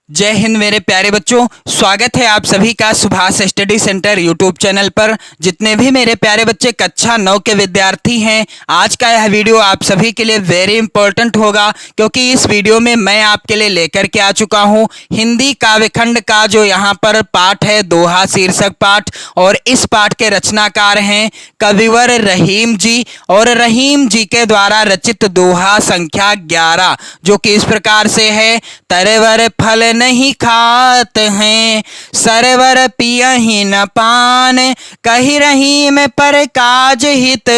जय हिंद मेरे प्यारे बच्चों, स्वागत है आप सभी का Subhash study centre YouTube channel पर। जितने भी मेरे प्यारे बच्चे कक्षा 9 के विद्यार्थी हैं, आज का यह वीडियो आप सभी के लिए वेरी इंपॉर्टेंट होगा, क्योंकि इस वीडियो में मैं आपके लिए लेकर के आ चुका हूं हिंदी काव्यखंड का जो यहाँ पर पाठ है, दोहा शीर्षक पाठ। और इस पाठ के रचनाकार हैं कविवर रहीम जी, और रहीम जी के द्वारा रचित दोहा संख्या 11, जो कि इस प्रकार से है। तरवर फल नहीं खात हैं, सरवर पियहि न पान, कही रहीम पर काज हित,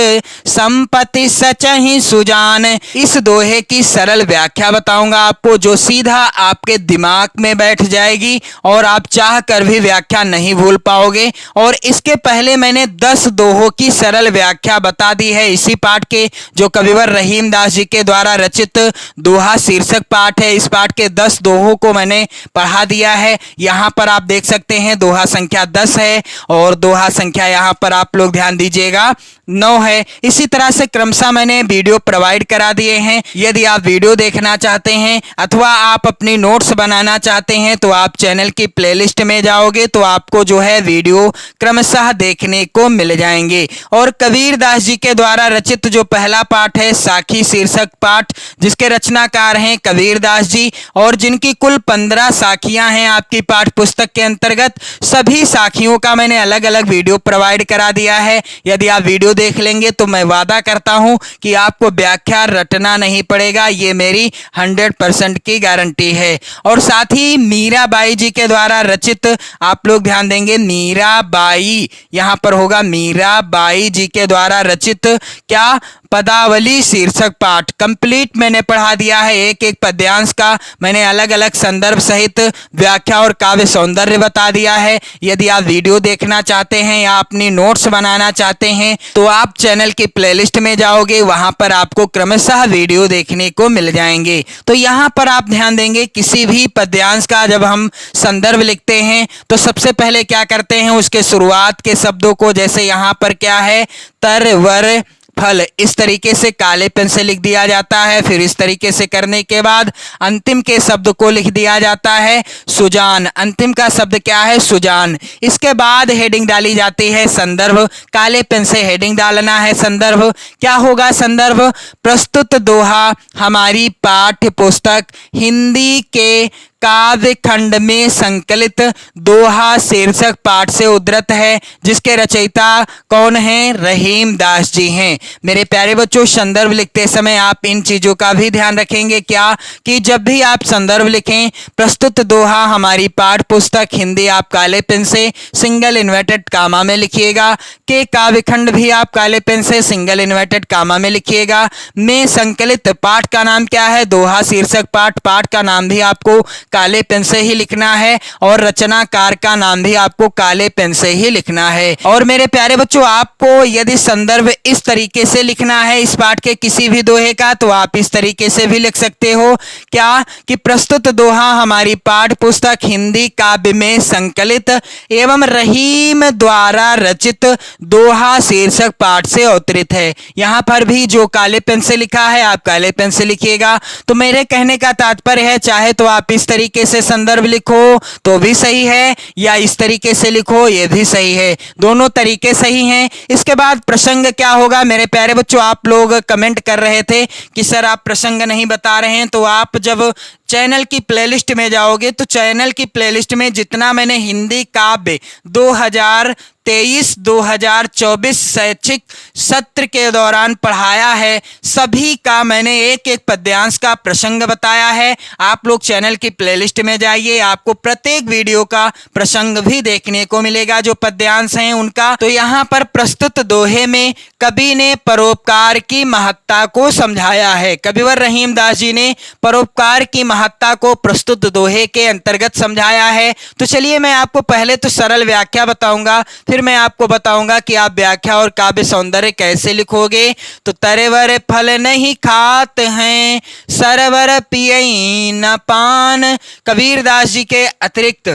संपत्ति सचहि सुजान। इस दोहे की सरल व्याख्या बताऊंगा आपको, जो सीधा आपके दिमाग में बैठ जाएगी और आप चाह कर भी व्याख्या नहीं भूल पाओगे। और इसके पहले मैंने 10 दोहों की सरल व्याख्या बता दी है इसी पाठ के, जो कविवर रहीम दास जी के द्वारा रचित दोहा शीर्षक पाठ है। इस पाठ के 10 दोहों को मैंने पढ़ा दिया है। यहाँ पर आप देख सकते हैं दोहा संख्या 10 है, और दोहा संख्या यहाँ पर आप लोग ध्यान दीजिएगा 9 है। इसी तरह से क्रमशः मैंने वीडियो प्रोवाइड करा दिए हैं। यदि आप वीडियो देखना चाहते हैं अथवा आप अपनी नोट्स बनाना चाहते हैं तो आप चैनल की प्लेलिस्ट में जाओगे तो आपको जो है वीडियो क्रमशः देखने को मिल जाएंगे। और कबीर दास जी के द्वारा रचित जो पहला पाठ है साखी शीर्षक पाठ, जिसके रचनाकार हैं कबीर दास जी, और जिनकी कुल 15 साखियां हैं आपकी पाठ पुस्तक के अंतर्गत। सभी साखियों का मैंने अलग अलग वीडियो प्रोवाइड करा दिया है। यदि आप वीडियो देख लेंगे तो मैं वादा करता हूं कि आपको व्याख्या रटना नहीं पड़ेगा, ये मेरी 100% की गारंटी है। और साथ ही मीराबाई जी के द्वारा रचित, आप लोग ध्यान देंगे, मीराबाई यहां पर होगा, मीराबाई जी के द्वारा रचित क्या, पदावली शीर्षक पाठ कंप्लीट मैंने पढ़ा दिया है। एक एक पद्यांश का मैंने अलग अलग संदर्भ सहित व्याख्या और काव्य सौंदर्य बता दिया है। यदि आप वीडियो देखना चाहते हैं या अपनी नोट्स बनाना चाहते हैं तो आप चैनल की प्लेलिस्ट में जाओगे, वहां पर आपको क्रमशः वीडियो देखने को मिल जाएंगे। तो यहाँ पर आप ध्यान देंगे, किसी भी पद्यांश का जब हम संदर्भ लिखते हैं तो सबसे पहले क्या करते हैं, उसके शुरुआत के शब्दों को, जैसे यहाँ पर क्या है, तरवर फल, इस तरीके से काले पेन से लिख दिया जाता है। फिर इस तरीके से करने के बाद अंतिम के शब्द को लिख दिया जाता है सुजान। अंतिम का शब्द क्या है, सुजान। इसके बाद हेडिंग डाली जाती है संदर्भ, काले पेन से हेडिंग डालना है संदर्भ। क्या होगा संदर्भ, प्रस्तुत दोहा हमारी पाठ्य पुस्तक हिंदी के काव्य खंड में संकलित दोहा शीर्षक पाठ से उद्धृत है, जिसके रचयिता कौन हैं, रहीम दास जी हैं। मेरे प्यारे बच्चों, संदर्भ लिखते समय आप इन चीजों का भी ध्यान रखेंगे, क्या कि जब भी आप संदर्भ लिखें, प्रस्तुत दोहा हमारी पाठ पुस्तक हिंदी आप काले पेन से सिंगल इन्वर्टेड कामा में लिखिएगा, के काव्य खंड भी आप काले पेन से सिंगल इन्वर्टेड कामा में लिखिएगा, में संकलित पाठ का नाम क्या है, दोहा शीर्षक पाठ, पाठ का नाम भी आपको काले पेन से ही लिखना है, और रचनाकार का नाम भी आपको काले पेन से ही लिखना है। और मेरे प्यारे बच्चों, आपको यदि संदर्भ इस तरीके से लिखना है इस पाठ के किसी भी दोहे का, तो आप इस तरीके से भी लिख सकते हो, क्या कि प्रस्तुत दोहा हमारी पाठ पुस्तक हिंदी काव्य में संकलित एवं रहीम द्वारा रचित दोहा शीर्षक पाठ से अवतरित है। यहां पर भी जो काले पेन से लिखा है आप काले पेन से लिखिएगा। तो मेरे कहने का तात्पर्य है, चाहे तो आप इस तरीके से संदर्भ लिखो तो भी सही है, या इस तरीके से लिखो ये भी सही है, दोनों तरीके सही हैं। इसके बाद प्रसंग क्या होगा, मेरे प्यारे बच्चों, आप लोग कमेंट कर रहे थे कि सर आप प्रसंग नहीं बता रहे हैं। तो आप जब चैनल की प्लेलिस्ट में जाओगे तो चैनल की प्लेलिस्ट में जितना मैंने हिंदी काव्य 2023-2024 शैक्षिक सत्र के दौरान पढ़ाया है, सभी का मैंने एक एक पद्यांश का प्रसंग बताया है। आप लोग चैनल की प्लेलिस्ट में जाइए, आपको प्रत्येक वीडियो का प्रसंग भी देखने को मिलेगा, जो पद्यांश हैं उनका। तो यहाँ पर प्रस्तुत दोहे में कवि ने परोपकार की महत्ता को समझाया है, कविवर रहीम दास जी ने परोपकार की महत्ता को प्रस्तुत दोहे के अंतर्गत समझाया है। तो चलिए मैं आपको पहले तो सरल व्याख्या बताऊंगा, फिर मैं आपको बताऊंगा कि आप व्याख्या और काव्य सौंदर्य कैसे लिखोगे। तो तरवर फल नहीं खात हैं, सरवर पियई न पान, कबीर दास जी के अतिरिक्त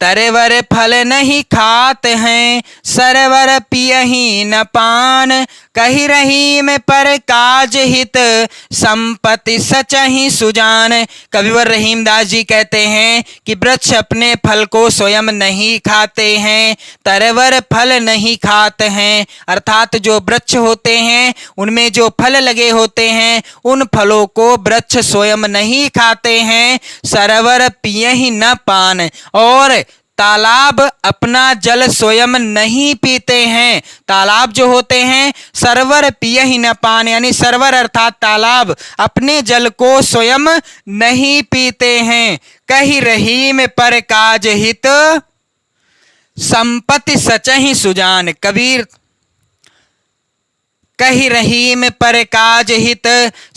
तरवर फल नहीं खात हैं, सरवर पियहि न पान। कही रहीम पर काज हित, संपत्ति सचहि सुजान। कविवर रहीमदास जी कहते हैं कि वृक्ष अपने फल को स्वयं नहीं खाते हैं, तरवर फल नहीं खाते हैं, अर्थात जो वृक्ष होते हैं उनमें जो फल लगे होते हैं उन फलों को वृक्ष स्वयं नहीं खाते हैं। सरवर पियहि न पान, और तालाब अपना जल स्वयं नहीं पीते हैं। तालाब जो होते हैं, सरवर पियहि न पान, यानी सरवर अर्थात तालाब अपने जल को स्वयं नहीं पीते हैं। कही रहीम पर काज हित, संपत्ति सचहि सुजान। कबीर कही रहीम पर काज हित,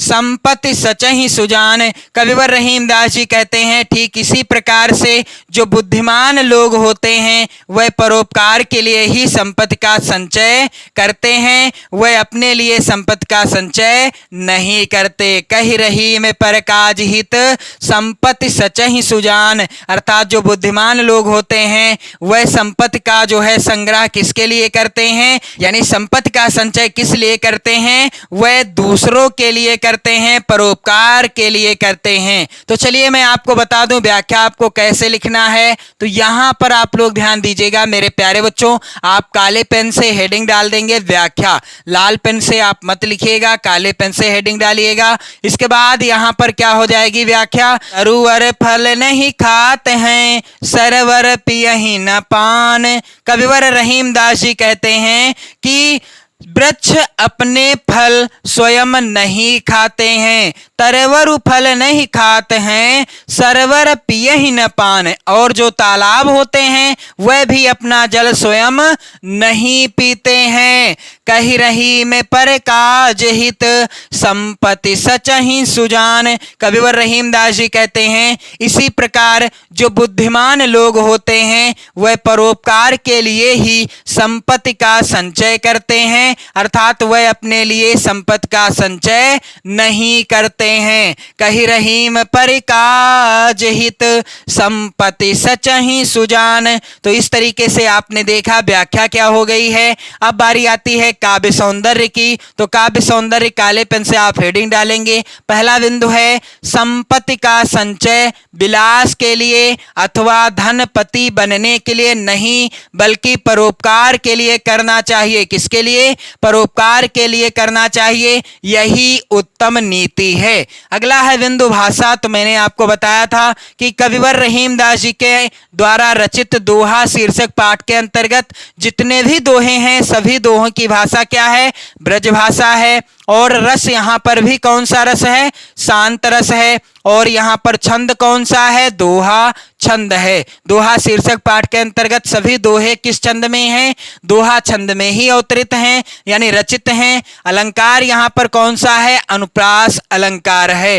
संपत्ति सचहि सुजान। कविवर रहीमदास जी कहते हैं ठीक इसी प्रकार से जो बुद्धिमान लोग होते हैं वह परोपकार के लिए ही संपत्ति का संचय करते हैं, वह अपने लिए संपत्ति का संचय नहीं करते। कही रहीम पर काज हित, संपत्ति सचहि सुजान, अर्थात जो बुद्धिमान लोग होते हैं वह संपत्ति का जो है संग्रह किसके लिए करते हैं, यानी संपत्ति का संचय किस लिए करते हैं, वह दूसरों के लिए करते हैं, परोपकार के लिए करते हैं। तो चलिए मैं आपको बता दूं व्याख्या आपको कैसे लिखना है। तो यहां पर आप लोग ध्यान दीजिएगा मेरे प्यारे बच्चों, आप काले पेन से हेडिंग डाल देंगे व्याख्या, लाल पेन से आप मत लिखिएगा, काले पेन से हेडिंग डालिएगा। इसके बाद यहां पर क्या हो जाएगी व्याख्या, तरवर फल नहीं खाते हैं, सरवर पियहि न पान। कविवर रहीमदास जी कहते हैं कि वृक्ष अपने फल स्वयं नहीं खाते हैं, तरवर फल नहीं खाते हैं, सरवर पियहि न पान, और जो तालाब होते हैं वह भी अपना जल स्वयं नहीं पीते हैं। कही रहीम पर काज हित, संपत्ति सचहि सुजान। कविवर रहीमदास जी कहते हैं इसी प्रकार जो बुद्धिमान लोग होते हैं वह परोपकार के लिए ही संपत्ति का संचय करते हैं, अर्थात वह अपने लिए संपत्ति का संचय नहीं करते हैं। कही रहीम पर काज हित, संपत्ति सचहि सुजान। तो इस तरीके से आपने देखा व्याख्या क्या हो गई है। अब बारी आती है काव्य सौंदर्य की। तो काव्य सौंदर्य काले पेन से आप हेडिंग डालेंगे। पहला बिंदु है संपत्ति का संचय विलास के लिए अथवा धनपति बनने के लिए नहीं, बल्कि परोपकार के लिए करना चाहिए। किसके लिए, परोपकार के लिए करना चाहिए, यही उत्तम नीति है। अगला है बिंदु भाषा। तो मैंने आपको बताया था कि कविवर रहीमदास जी के द्वारा रचित दोहा शीर्षक पाठ के अंतर्गत जितने भी दोहे हैं सभी दोहों की भाषा क्या है, ब्रज भाषा है। और रस यहाँ पर भी कौन सा रस है, शांत रस है। और यहाँ पर छंद कौन सा है, दोहा छंद है। दोहा शीर्षक पाठ के अंतर्गत सभी दोहे किस छंद में हैं, दोहा छंद में ही अवतरित हैं, यानी रचित हैं। अलंकार यहाँ पर कौन सा है, अनुप्रास अलंकार है।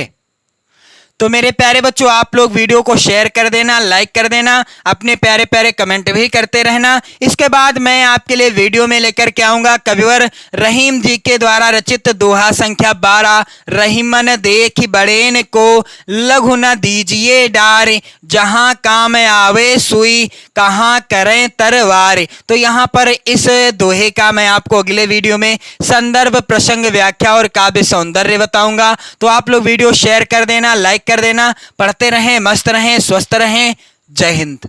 तो मेरे प्यारे बच्चों आप लोग वीडियो को शेयर कर देना, लाइक कर देना, अपने प्यारे प्यारे कमेंट भी करते रहना। इसके बाद मैं आपके लिए वीडियो में लेकर के आऊंगा कविवर रहीम जी के द्वारा रचित दोहा संख्या 12, रहीमन देखि बड़ेन को लघु न दीजिए डार, जहां काम आवे सुई कहां करें तरवार। तो यहाँ पर इस दोहे का मैं आपको अगले वीडियो में संदर्भ, प्रसंग, व्याख्या और काव्य सौंदर्य बताऊंगा। तो आप लोग वीडियो शेयर कर देना, लाइक कर देना। पढ़ते रहें, मस्त रहें, स्वस्थ रहें। जय हिंद।